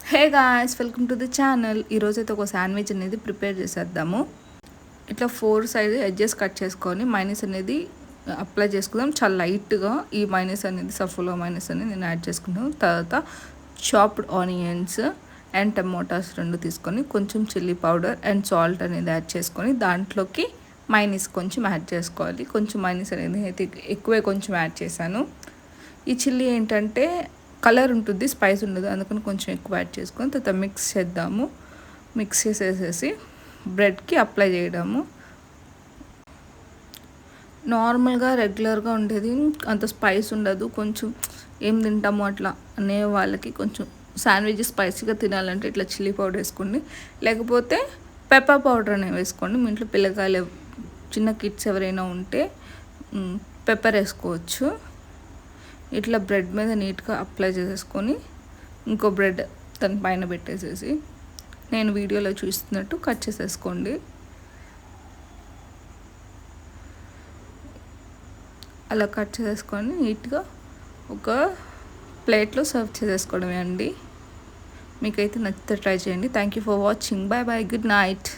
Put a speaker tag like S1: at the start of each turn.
S1: Hey guys, welcome to the channel. ఈరోజు అయితే ఒక శాండ్విచ్ అనేది ప్రిపేర్ చేసేద్దాము. ఇట్లా 4 సైడ్ ఎడ్జెస్ కట్ చేసుకొని మైనస్ అనేది అప్లై చేసుకుందాం. చాలా లైట్గా ఈ మైనస్ అనేది సఫోలా మైనస్ అనేది నేను యాడ్ చేసుకుంటాను. తర్వాత చాప్డ్ ఆనియన్స్ అండ్ టమోటాస్ 2 తీసుకొని కొంచెం చిల్లీ పౌడర్ అండ్ సాల్ట్ అనేది యాడ్ చేసుకొని దాంట్లోకి మైనస్ కొంచెం యాడ్ చేసుకోవాలి. కొంచెం మైనస్ అనేది అయితే ఎక్కువే కొంచెం యాడ్ చేశాను. ఈ చిల్లీ ఏంటంటే కలర్ ఉంటుంది, స్పైస్ ఉండదు, అందుకని కొంచెం ఎక్కువ యాడ్ చేసుకొని తర్వాత మిక్స్ చేద్దాము. మిక్స్ చేసేసేసి బ్రెడ్కి అప్లై చేయడము. నార్మల్గా రెగ్యులర్గా ఉండేది అంత స్పైస్ ఉండదు, కొంచెం ఏం తింటాము అట్లా అనే వాళ్ళకి కొంచెం శాండ్విచ్ స్పైసీగా తినాలంటే ఇట్లా చిల్లీ పౌడర్ వేసుకోండి, లేకపోతే పెప్పర్ పౌడర్ అనేవి వేసుకోండి. మీ ఇంట్లో పిల్లకాయలు చిన్న కిడ్స్ ఎవరైనా ఉంటే పెప్పర్ వేసుకోవచ్చు. ఇట్లా బ్రెడ్ మీద నీట్గా అప్లై చేసేసుకొని ఇంకో బ్రెడ్ దాని పైన పెట్టేసేసి నేను వీడియోలో చూస్తున్నట్టు కట్ చేసేసుకోండి. అలా కట్ చేసేసుకొని నీట్గా ఒక ప్లేట్లో సర్వ్ చేసేసుకోవడమే అండి. మీకైతే నచ్చితే ట్రై చేయండి. Thank you for watching. Bye bye, good night.